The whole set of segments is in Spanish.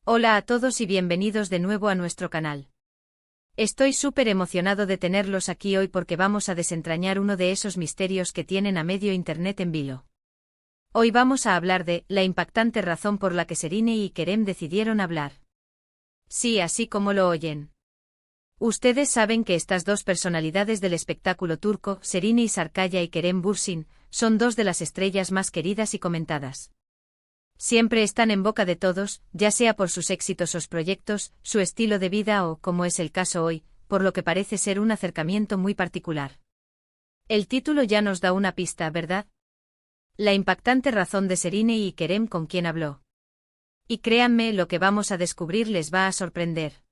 Hola a todos y bienvenidos de nuevo a nuestro canal. Estoy súper emocionado de tenerlos aquí hoy porque vamos a desentrañar uno de esos misterios que tienen a medio internet en vilo. Hoy vamos a hablar de la impactante razón por la que Serine y Kerem decidieron hablar. Sí, así como lo oyen. Ustedes saben que estas dos personalidades del espectáculo turco, Serine Sarıkaya y Kerem Bürsin, son dos de las estrellas más queridas y comentadas. Siempre están en boca de todos, ya sea por sus exitosos proyectos, su estilo de vida o, como es el caso hoy, por lo que parece ser un acercamiento muy particular. El título ya nos da una pista, ¿verdad? La impactante razón de Serine y Kerem con quien habló. Y créanme, lo que vamos a descubrir les va a sorprender.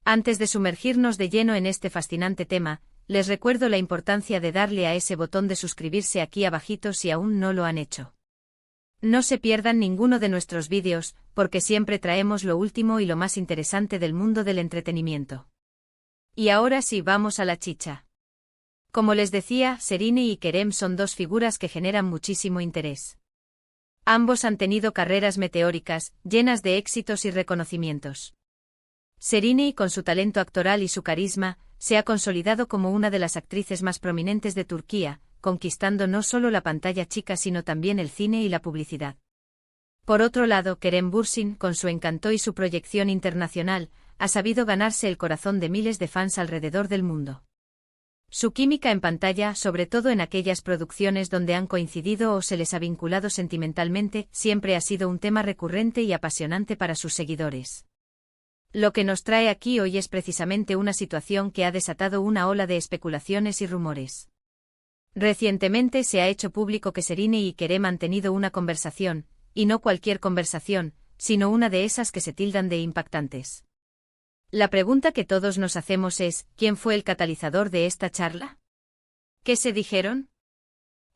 Antes de sumergirnos de lleno en este fascinante tema, les recuerdo la importancia de darle a ese botón de suscribirse aquí abajito si aún no lo han hecho. No se pierdan ninguno de nuestros vídeos, porque siempre traemos lo último y lo más interesante del mundo del entretenimiento. Y ahora sí, vamos a la chicha. Como les decía, Serine y Kerem son dos figuras que generan muchísimo interés. Ambos han tenido carreras meteóricas, llenas de éxitos y reconocimientos. Serine, con su talento actoral y su carisma, se ha consolidado como una de las actrices más prominentes de Turquía, conquistando no solo la pantalla chica sino también el cine y la publicidad. Por otro lado, Kerem Bürsin, con su encanto y su proyección internacional, ha sabido ganarse el corazón de miles de fans alrededor del mundo. Su química en pantalla, sobre todo en aquellas producciones donde han coincidido o se les ha vinculado sentimentalmente, siempre ha sido un tema recurrente y apasionante para sus seguidores. Lo que nos trae aquí hoy es precisamente una situación que ha desatado una ola de especulaciones y rumores. Recientemente se ha hecho público que Serine y Kerem han tenido una conversación, y no cualquier conversación, sino una de esas que se tildan de impactantes. La pregunta que todos nos hacemos es, ¿quién fue el catalizador de esta charla? ¿Qué se dijeron?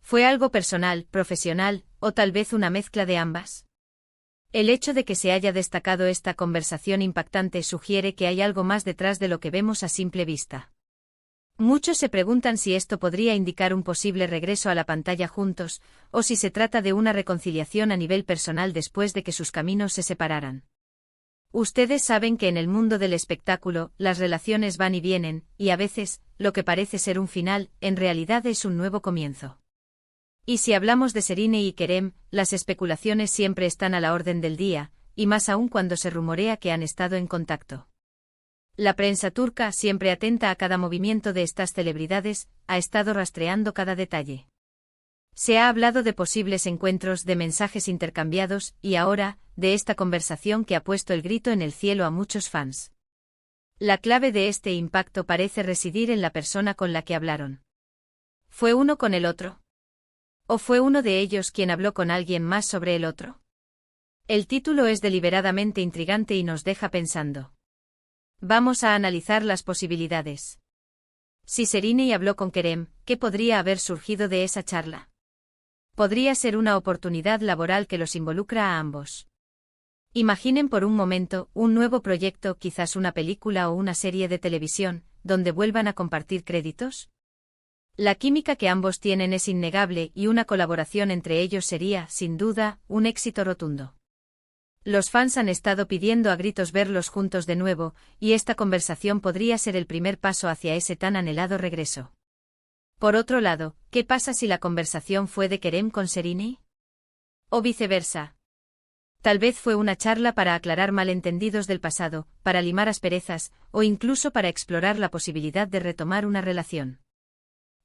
¿Fue algo personal, profesional, o tal vez una mezcla de ambas? El hecho de que se haya destacado esta conversación impactante sugiere que hay algo más detrás de lo que vemos a simple vista. Muchos se preguntan si esto podría indicar un posible regreso a la pantalla juntos, o si se trata de una reconciliación a nivel personal después de que sus caminos se separaran. Ustedes saben que en el mundo del espectáculo, las relaciones van y vienen, y a veces, lo que parece ser un final, en realidad es un nuevo comienzo. Y si hablamos de Serine y Kerem, las especulaciones siempre están a la orden del día, y más aún cuando se rumorea que han estado en contacto. La prensa turca, siempre atenta a cada movimiento de estas celebridades, ha estado rastreando cada detalle. Se ha hablado de posibles encuentros, de mensajes intercambiados, y ahora, de esta conversación que ha puesto el grito en el cielo a muchos fans. La clave de este impacto parece residir en la persona con la que hablaron. ¿Fue uno con el otro? ¿O fue uno de ellos quien habló con alguien más sobre el otro? El título es deliberadamente intrigante y nos deja pensando. Vamos a analizar las posibilidades. Si Serine habló con Kerem, ¿qué podría haber surgido de esa charla? Podría ser una oportunidad laboral que los involucra a ambos. Imaginen por un momento un nuevo proyecto, quizás una película o una serie de televisión, donde vuelvan a compartir créditos. La química que ambos tienen es innegable y una colaboración entre ellos sería, sin duda, un éxito rotundo. Los fans han estado pidiendo a gritos verlos juntos de nuevo, y esta conversación podría ser el primer paso hacia ese tan anhelado regreso. Por otro lado, ¿qué pasa si la conversación fue de Kerem con Serine? O viceversa. Tal vez fue una charla para aclarar malentendidos del pasado, para limar asperezas, o incluso para explorar la posibilidad de retomar una relación.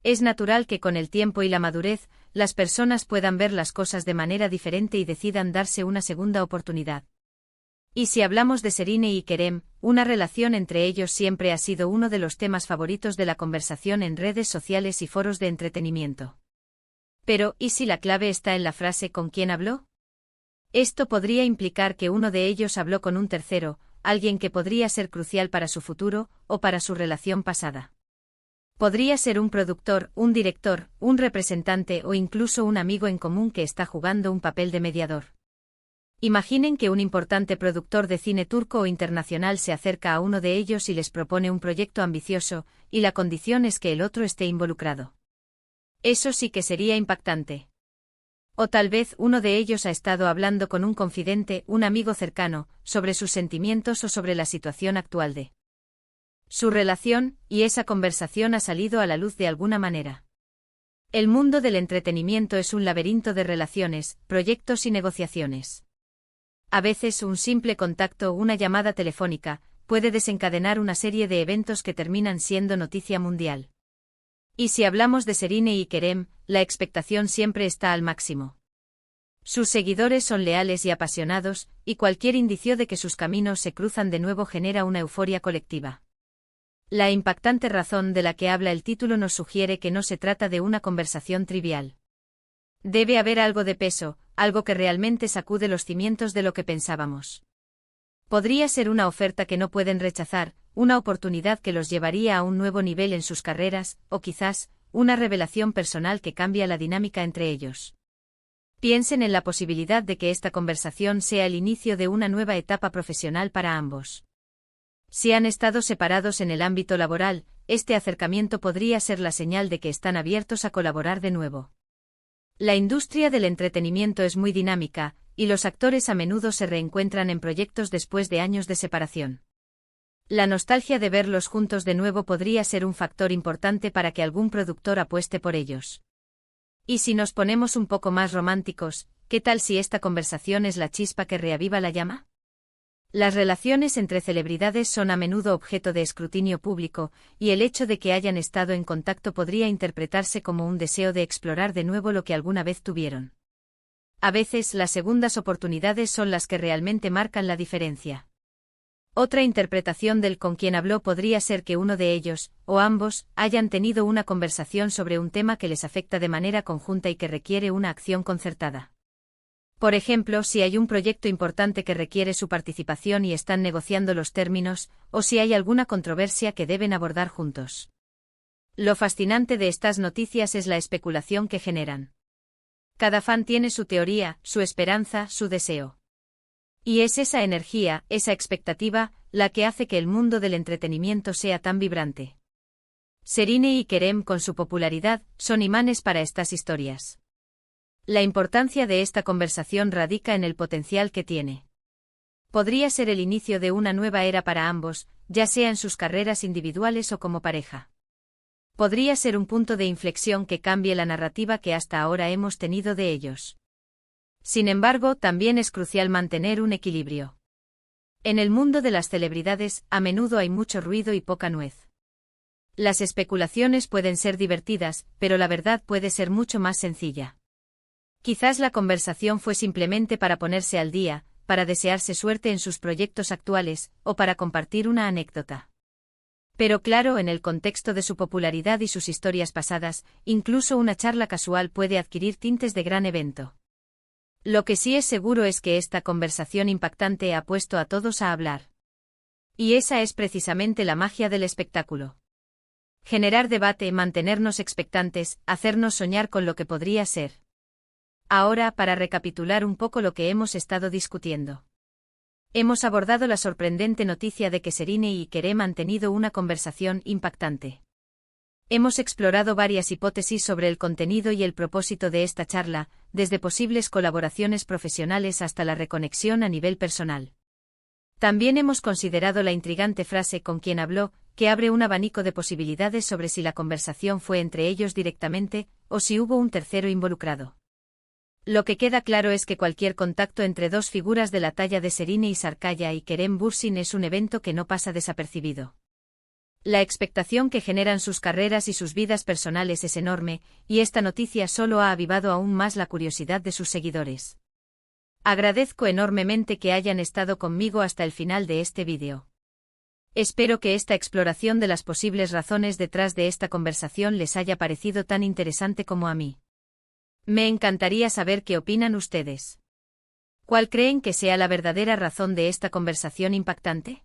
Es natural que con el tiempo y la madurez, las personas puedan ver las cosas de manera diferente y decidan darse una segunda oportunidad. Y si hablamos de Serine y Kerem, una relación entre ellos siempre ha sido uno de los temas favoritos de la conversación en redes sociales y foros de entretenimiento. Pero, ¿y si la clave está en la frase ¿con quién habló? Esto podría implicar que uno de ellos habló con un tercero, alguien que podría ser crucial para su futuro, o para su relación pasada. Podría ser un productor, un director, un representante o incluso un amigo en común que está jugando un papel de mediador. Imaginen que un importante productor de cine turco o internacional se acerca a uno de ellos y les propone un proyecto ambicioso, y la condición es que el otro esté involucrado. Eso sí que sería impactante. O tal vez uno de ellos ha estado hablando con un confidente, un amigo cercano, sobre sus sentimientos o sobre la situación actual de su relación, y esa conversación ha salido a la luz de alguna manera. El mundo del entretenimiento es un laberinto de relaciones, proyectos y negociaciones. A veces un simple contacto o una llamada telefónica puede desencadenar una serie de eventos que terminan siendo noticia mundial. Y si hablamos de Serine y Kerem, la expectación siempre está al máximo. Sus seguidores son leales y apasionados, y cualquier indicio de que sus caminos se cruzan de nuevo genera una euforia colectiva. La impactante razón de la que habla el título nos sugiere que no se trata de una conversación trivial. Debe haber algo de peso, algo que realmente sacude los cimientos de lo que pensábamos. Podría ser una oferta que no pueden rechazar, una oportunidad que los llevaría a un nuevo nivel en sus carreras, o quizás, una revelación personal que cambia la dinámica entre ellos. Piensen en la posibilidad de que esta conversación sea el inicio de una nueva etapa profesional para ambos. Si han estado separados en el ámbito laboral, este acercamiento podría ser la señal de que están abiertos a colaborar de nuevo. La industria del entretenimiento es muy dinámica, y los actores a menudo se reencuentran en proyectos después de años de separación. La nostalgia de verlos juntos de nuevo podría ser un factor importante para que algún productor apueste por ellos. Y si nos ponemos un poco más románticos, ¿qué tal si esta conversación es la chispa que reaviva la llama? Las relaciones entre celebridades son a menudo objeto de escrutinio público, y el hecho de que hayan estado en contacto podría interpretarse como un deseo de explorar de nuevo lo que alguna vez tuvieron. A veces las segundas oportunidades son las que realmente marcan la diferencia. Otra interpretación del con quien habló podría ser que uno de ellos, o ambos, hayan tenido una conversación sobre un tema que les afecta de manera conjunta y que requiere una acción concertada. Por ejemplo, si hay un proyecto importante que requiere su participación y están negociando los términos, o si hay alguna controversia que deben abordar juntos. Lo fascinante de estas noticias es la especulación que generan. Cada fan tiene su teoría, su esperanza, su deseo. Y es esa energía, esa expectativa, la que hace que el mundo del entretenimiento sea tan vibrante. Serine y Kerem, con su popularidad, son imanes para estas historias. La importancia de esta conversación radica en el potencial que tiene. Podría ser el inicio de una nueva era para ambos, ya sea en sus carreras individuales o como pareja. Podría ser un punto de inflexión que cambie la narrativa que hasta ahora hemos tenido de ellos. Sin embargo, también es crucial mantener un equilibrio. En el mundo de las celebridades, a menudo hay mucho ruido y poca nuez. Las especulaciones pueden ser divertidas, pero la verdad puede ser mucho más sencilla. Quizás la conversación fue simplemente para ponerse al día, para desearse suerte en sus proyectos actuales, o para compartir una anécdota. Pero claro, en el contexto de su popularidad y sus historias pasadas, incluso una charla casual puede adquirir tintes de gran evento. Lo que sí es seguro es que esta conversación impactante ha puesto a todos a hablar. Y esa es precisamente la magia del espectáculo. Generar debate, mantenernos expectantes, hacernos soñar con lo que podría ser. Ahora, para recapitular un poco lo que hemos estado discutiendo. Hemos abordado la sorprendente noticia de que Serine y Kerem han tenido una conversación impactante. Hemos explorado varias hipótesis sobre el contenido y el propósito de esta charla, desde posibles colaboraciones profesionales hasta la reconexión a nivel personal. También hemos considerado la intrigante frase con quien habló, que abre un abanico de posibilidades sobre si la conversación fue entre ellos directamente, o si hubo un tercero involucrado. Lo que queda claro es que cualquier contacto entre dos figuras de la talla de Serine y Sarkaya y Kerem Bürsin es un evento que no pasa desapercibido. La expectación que generan sus carreras y sus vidas personales es enorme, y esta noticia solo ha avivado aún más la curiosidad de sus seguidores. Agradezco enormemente que hayan estado conmigo hasta el final de este vídeo. Espero que esta exploración de las posibles razones detrás de esta conversación les haya parecido tan interesante como a mí. Me encantaría saber qué opinan ustedes. ¿Cuál creen que sea la verdadera razón de esta conversación impactante?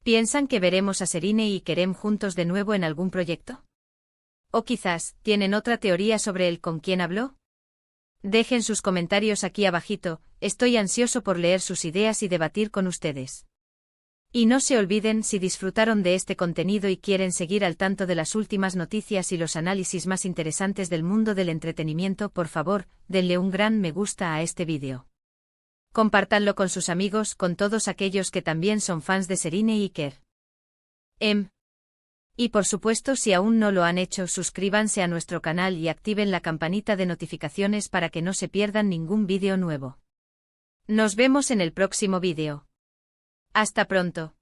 ¿Piensan que veremos a Serine y Kerem juntos de nuevo en algún proyecto? ¿O quizás, tienen otra teoría sobre el con quién habló? Dejen sus comentarios aquí abajito, estoy ansioso por leer sus ideas y debatir con ustedes. Y no se olviden, si disfrutaron de este contenido y quieren seguir al tanto de las últimas noticias y los análisis más interesantes del mundo del entretenimiento, por favor, denle un gran me gusta a este vídeo. Compártanlo con sus amigos, con todos aquellos que también son fans de Serena y Iker. Y por supuesto, si aún no lo han hecho, suscríbanse a nuestro canal y activen la campanita de notificaciones para que no se pierdan ningún vídeo nuevo. Nos vemos en el próximo vídeo. Hasta pronto.